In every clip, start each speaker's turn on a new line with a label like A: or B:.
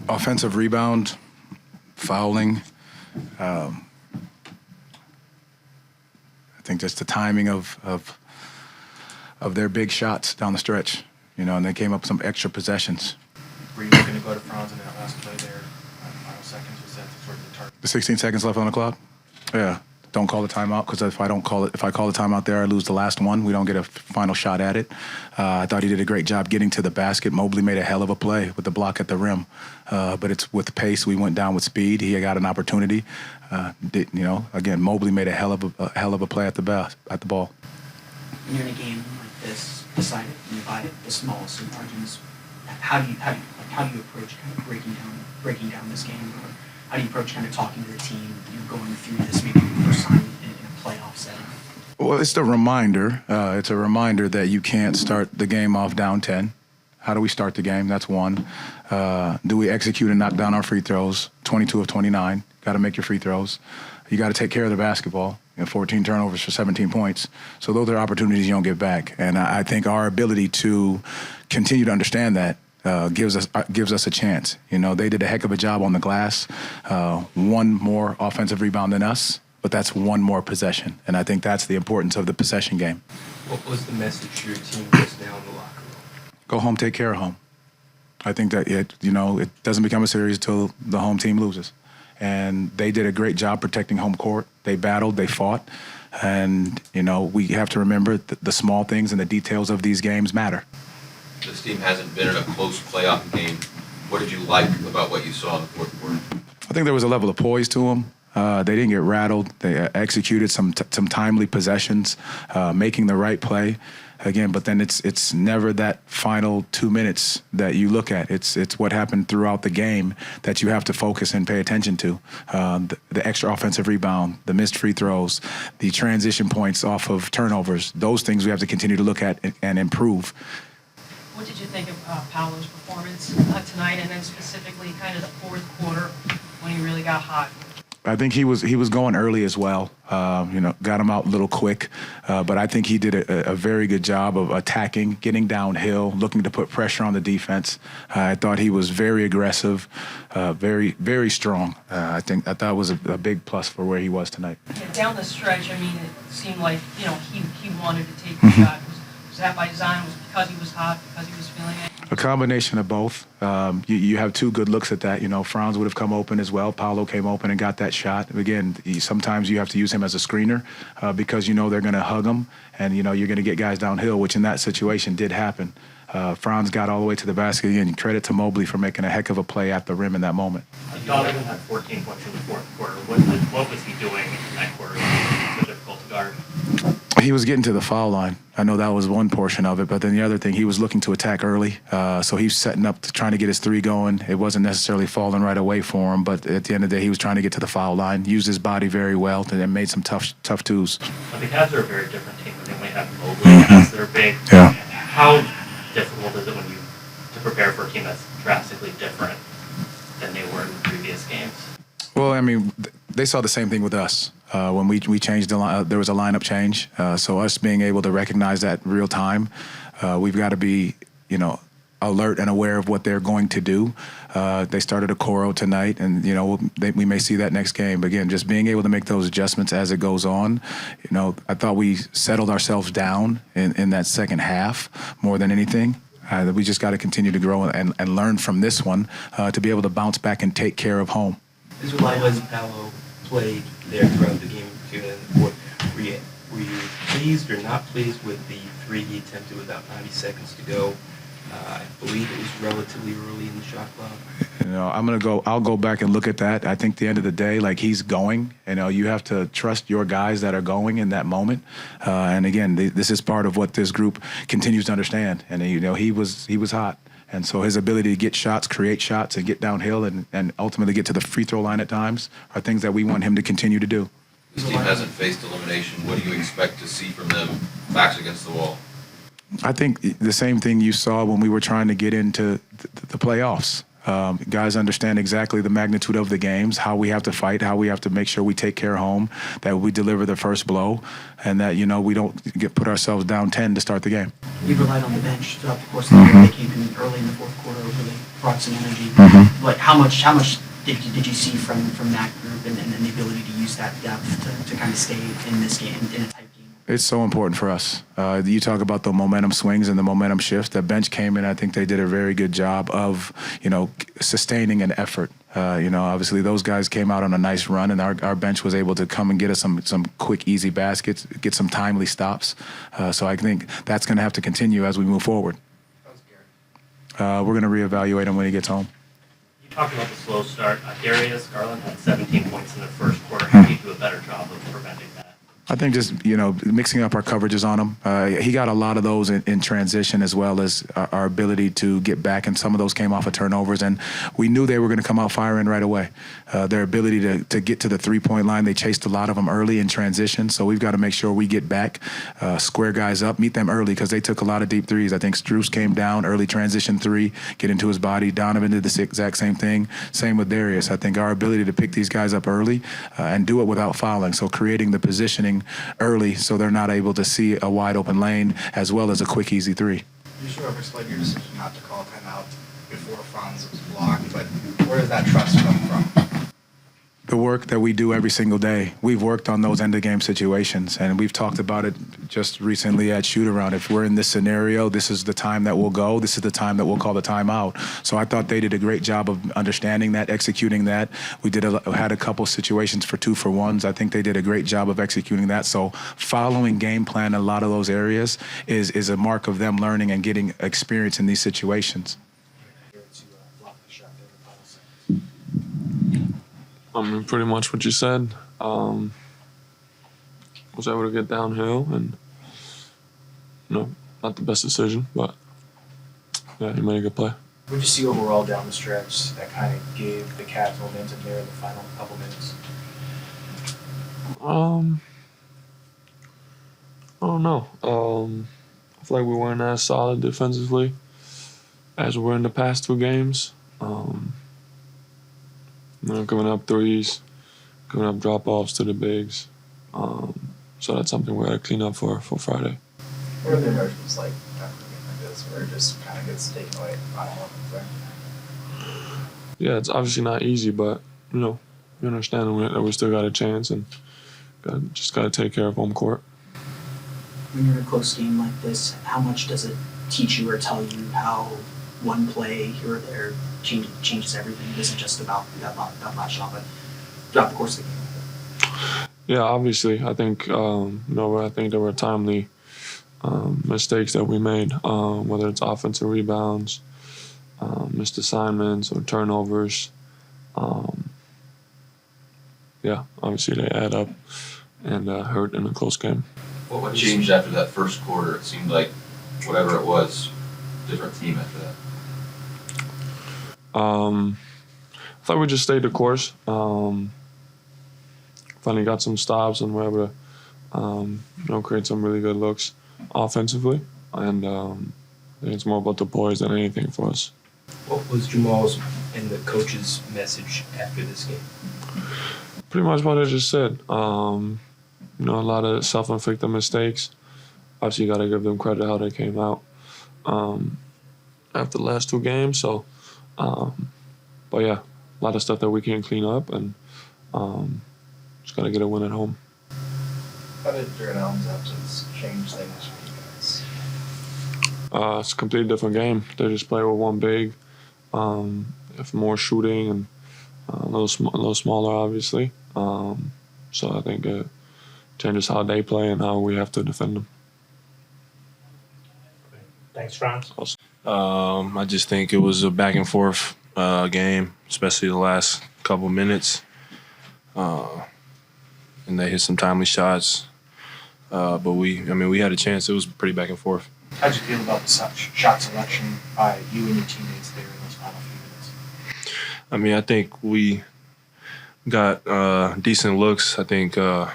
A: Offensive rebound, fouling. I think just the timing of their big shots down the stretch, and they came up with some extra possessions.
B: Were you looking to go to Franz in that last play there? Final seconds, was that sort of the target?
A: The 16 seconds left on the clock? Yeah. Don't call the timeout, because if I call the timeout there, I lose the last one. We don't get a final shot at it. I thought he did a great job getting to the basket. Mobley made a hell of a play with the block at the rim. But it's with pace. We went down with speed. He got an opportunity. Again, Mobley made a hell of a play at the ball.
C: When you're in a game like this, decided by the smallest of margins, how do you approach kind of breaking down this game? Or how do you approach kind of talking to the team, going through this maybe for the first time in a playoff setting?
A: Well, it's a reminder. It's a reminder that you can't start the game off down 10. How do we start the game? That's one. Do we execute and knock down our free throws? 22 of 29. Got to make your free throws. You got to take care of the basketball. 14 turnovers for 17 points. So those are opportunities you don't get back. And I think our ability to continue to understand that gives us a chance. They did a heck of a job on the glass. One more offensive rebound than us, but that's one more possession. And I think that's the importance of the possession game.
B: What was the message to your team just now in the locker room?
A: Go home, take care of home. I think that it doesn't become a series until the home team loses. And they did a great job protecting home court. They battled, they fought. And, we have to remember the small things and the details of these games matter.
D: This team hasn't been in a close playoff game. What did you like about what you saw in the fourth quarter?
A: I think there was a level of poise to them. They didn't get rattled. They executed some timely possessions, making the right play. Again, but then it's never that final 2 minutes that you look at. It's what happened throughout the game that you have to focus and pay attention to. The extra offensive rebound, the missed free throws, the transition points off of turnovers. Those things we have to continue to look at and improve.
E: What did you think of Paolo's performance tonight, and then specifically kind of the fourth quarter when he really got hot?
A: I think he was going early as well. Got him out a little quick, but I think he did a very good job of attacking, getting downhill, looking to put pressure on the defense. I thought he was very aggressive, very, very strong. I thought it was a big plus for where he was tonight.
E: Yeah, down the stretch, it seemed like he wanted to take the shot. Was that by design? Was it because he was hot? Because he was feeling it?
A: A combination of both. You have two good looks at that. Franz would have come open as well. Paolo came open and got that shot. Again, sometimes you have to use him as a screener because they're going to hug him, and you're going to get guys downhill, which in that situation did happen. Franz got all the way to the basket. Again, credit to Mobley for making a heck of a play at the rim in that moment.
F: Paolo had 14 points in the fourth quarter. What was he doing in that quarter? So difficult to guard.
A: He was getting to the foul line. I know that was one portion of it, but then the other thing, he was looking to attack early. So he's setting up, trying to get his three going. It wasn't necessarily falling right away for him, but at the end of the day, he was trying to get to the foul line, used his body very well, and then made some tough twos.
F: The Cavs are a very different team when they might have Mobley as their big.
A: Yeah.
F: How difficult is it to prepare for a team that's drastically different than they were in the previous games?
A: Well, they saw the same thing with us. When we changed the line, there was a lineup change. So us being able to recognize that real time, we've got to be, alert and aware of what they're going to do. They started a Coro tonight, and we may see that next game. But again, just being able to make those adjustments as it goes on. I thought we settled ourselves down in that second half more than anything. We just got to continue to grow and learn from this one to be able to bounce back and take care of home.
G: This was Paolo played there throughout the game, particularly in the fourth. Were you pleased or not pleased with the three he attempted with about 90 seconds to go? I believe it was relatively early in the shot clock.
A: I'll go back and look at that. I think at the end of the day, he's going. You have to trust your guys that are going in that moment. And again, this is part of what this group continues to understand. And he was hot. And so his ability to get shots, create shots, and get downhill and ultimately get to the free throw line at times are things that we want him to continue to do.
D: This team hasn't faced elimination. What do you expect to see from them backs against the wall?
A: I think the same thing you saw when we were trying to get into the playoffs. Guys understand exactly the magnitude of the games, how we have to fight, how we have to make sure we take care of home, that we deliver the first blow, and that, we don't put ourselves down 10 to start the game.
C: You relied on the bench throughout the course of the game. They came in early in the fourth quarter, really brought some energy. Like how much did you see from that group and the ability to use that depth to kind of stay in this game, in a tight game?
A: It's so important for us. You talk about the momentum swings and the momentum shifts. The bench came in. I think they did a very good job of, sustaining an effort. Obviously those guys came out on a nice run, and our bench was able to come and get us some quick, easy baskets, get some timely stops. So I think that's going to have to continue as we move forward. We're going to reevaluate him when he gets home.
F: You talked about the slow start. Darius Garland had 17 points in the first quarter. How do you do a better job of preventing that?
A: I think just, mixing up our coverages on him. He got a lot of those in transition, as well as our ability to get back, and some of those came off of turnovers, and we knew they were going to come out firing right away. Their ability to get to the three-point line, they chased a lot of them early in transition, so we've got to make sure we get back, square guys up, meet them early, because they took a lot of deep threes. I think Strus came down, early transition three, get into his body. Donovan did the exact same thing. Same with Darius. I think our ability to pick these guys up early and do it without fouling, so creating the positioning early so they're not able to see a wide open lane, as well as a quick, easy three.
H: You sort of explained your decision not to call timeout before Franz was blocked, but where does that trust come from?
A: The work that we do every single day. We've worked on those end-of-game situations, and we've talked about it just recently at shoot-around. If we're in this scenario, this is the time that we'll go. This is the time that we'll call the timeout. So I thought they did a great job of understanding that, executing that. We had a couple situations for 2-for-1s. I think they did a great job of executing that. So following game plan in a lot of those areas is a mark of them learning and getting experience in these situations.
I: I mean, pretty much what you said. Was able to get downhill, and not the best decision, but yeah, he made a good play.
B: What did you see overall down the stretch that kind of gave the Cavs momentum there in the final couple minutes?
I: I don't know. I feel like we weren't as solid defensively as we were in the past two games. Giving up threes, giving up drop-offs to the bigs. So that's something we got to clean up for Friday.
H: What are the emotions like after a game like this, where it just kind of gets taken away on all of them?
I: Yeah, it's obviously not easy, but, you understand that we still got a chance, and just got to take care of home court.
C: When you're in a close game like this, how much does it teach you or tell you how one play here or there changes everything? It isn't just about that last shot, but throughout the course of the game.
I: Yeah, obviously. I think I think there were timely mistakes that we made, whether it's offensive rebounds, missed assignments, or turnovers. Obviously they add up and hurt in a close game.
D: What changed after that first quarter? It seemed like whatever it was, different team after that.
I: I thought we just stayed the course. Finally got some stops and were able to, create some really good looks offensively. And I think it's more about the poise than anything for us.
G: What was Jamal's and the coach's message after this game?
I: Pretty much what I just said. A lot of self-inflicted mistakes. Obviously, you got to give them credit how they came out after the last two games. So, but yeah, a lot of stuff that we can clean up, and just got to get a win at home.
H: How did Jared Allen's absence change things for you guys?
I: It's a completely different game. They just play with one big, have more shooting, and a little smaller, obviously. So I think it changes how they play and how we have to defend them.
J: Thanks, Franz.
K: I just think it was a back and forth game, especially the last couple minutes. And they hit some timely shots. But we had a chance. It was pretty back and forth.
B: How'd you feel about the shot selection by you and your teammates there in those final few minutes?
K: I think we got decent looks. I think there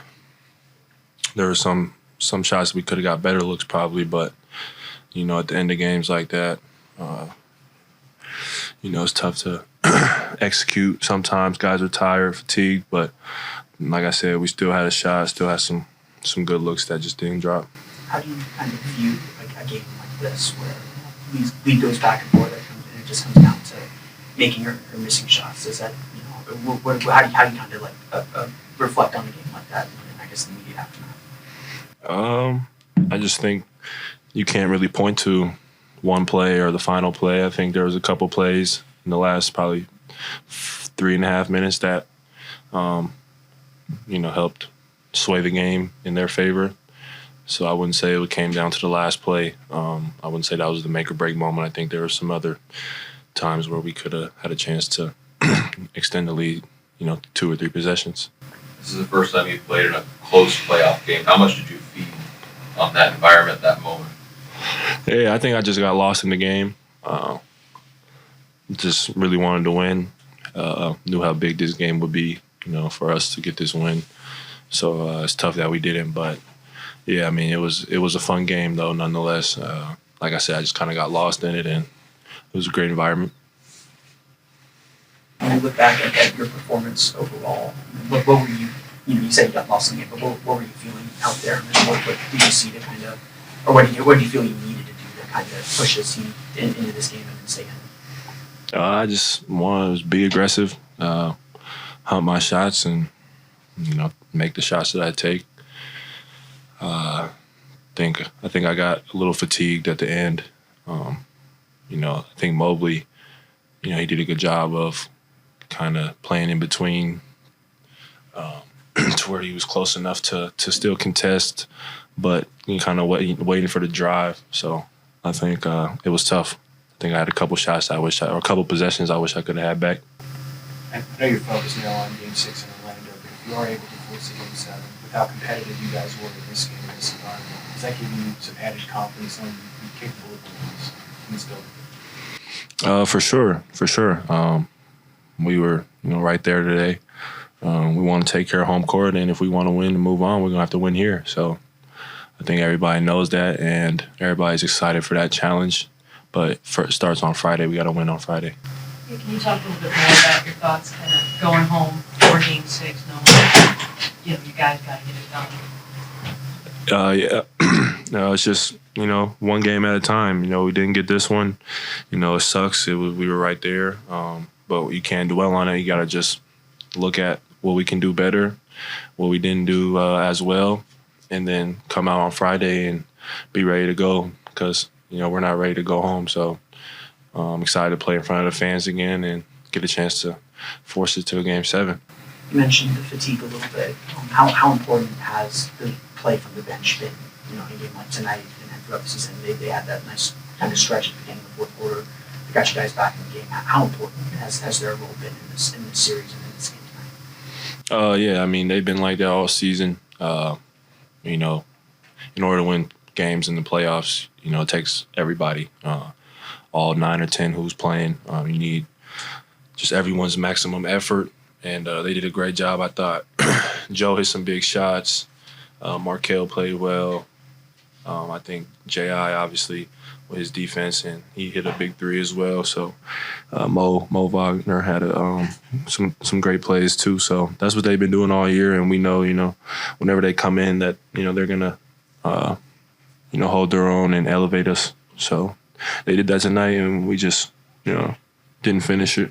K: were some shots we could have got better looks probably, but at the end of games like that, it's tough to execute. Sometimes guys are tired, fatigued, but like I said, we still had a shot, still had some good looks that just didn't drop.
C: How do you kind of view like a game like this where lead goes back and forth and it just comes down to making or missing shots? Is that, how do you kind of like reflect on a game like that, and I guess the immediate aftermath?
K: I just think you can't really point to one play or the final play. I think there was a couple plays in the last probably 3.5 minutes that helped sway the game in their favor. So I wouldn't say it came down to the last play. I wouldn't say that was the make or break moment. I think there were some other times where we could have had a chance to extend the lead, 2 or 3 possessions.
D: This is the first time you've played in a close playoff game. How much did you feed on that environment, that moment?
K: Yeah, I think I just got lost in the game. Just really wanted to win. Knew how big this game would be, for us to get this win. So it's tough that we didn't, but yeah, I mean, it was a fun game though, nonetheless. Like I said, I just kind of got lost in it, and it was a great environment.
C: When you look back at your performance overall, what were you said you got lost in the game, but what were you feeling out there? And what did you see to kind of, or what do you feel you needed to do to kind of push this team into this game and stay in?
K: I just wanted to be aggressive, hunt my shots, and make the shots that I take. I think I got a little fatigued at the end. I think Mobley, he did a good job of kind of playing in between to where he was close enough to still contest, but kind of waiting for the drive. So I think it was tough. I think I had a couple shots or a couple possessions I wish I could have had back.
B: I know you're focused now on Game 6 in Orlando, but if you are able to force a Game 7, with how competitive you guys were in this game, in this environment, does that give you some added confidence on you capable of doing this in this building?
K: For sure. We were, right there today. We want to take care of home court, and if we want to win and move on, we're gonna have to win here. So I think everybody knows that, and everybody's excited for that challenge. But it starts on Friday. We got to win on Friday.
E: Yeah, can you talk a little bit more about your thoughts kind of going home for Game 6, knowing you guys got to get it done?
K: Yeah. No, it's just, one game at a time. We didn't get this one. It sucks. We were right there. But you can't dwell on it. You got to just look at what we can do better, what we didn't do as well, and then come out on Friday and be ready to go because, we're not ready to go home. So I'm excited to play in front of the fans again and get a chance to force it to a Game 7.
C: You mentioned the fatigue a little bit. How important has the play from the bench been, in a game like tonight and throughout the season? They had that nice kind of stretch at the beginning of the fourth quarter. They got you guys back in the game. How important has their role been in this series and in this game tonight?
K: Yeah, I mean, they've been like that all season. In order to win games in the playoffs, it takes everybody, all 9 or 10 who's playing. You need just everyone's maximum effort, and they did a great job, I thought. Joe hit some big shots. Markelle played well. I think J.I. obviously with his defense, and he hit a big 3 as well. So Mo Wagner had some great plays too. So that's what they've been doing all year, and we know, whenever they come in that, they're gonna hold their own and elevate us. So they did that tonight, and we just, didn't finish it.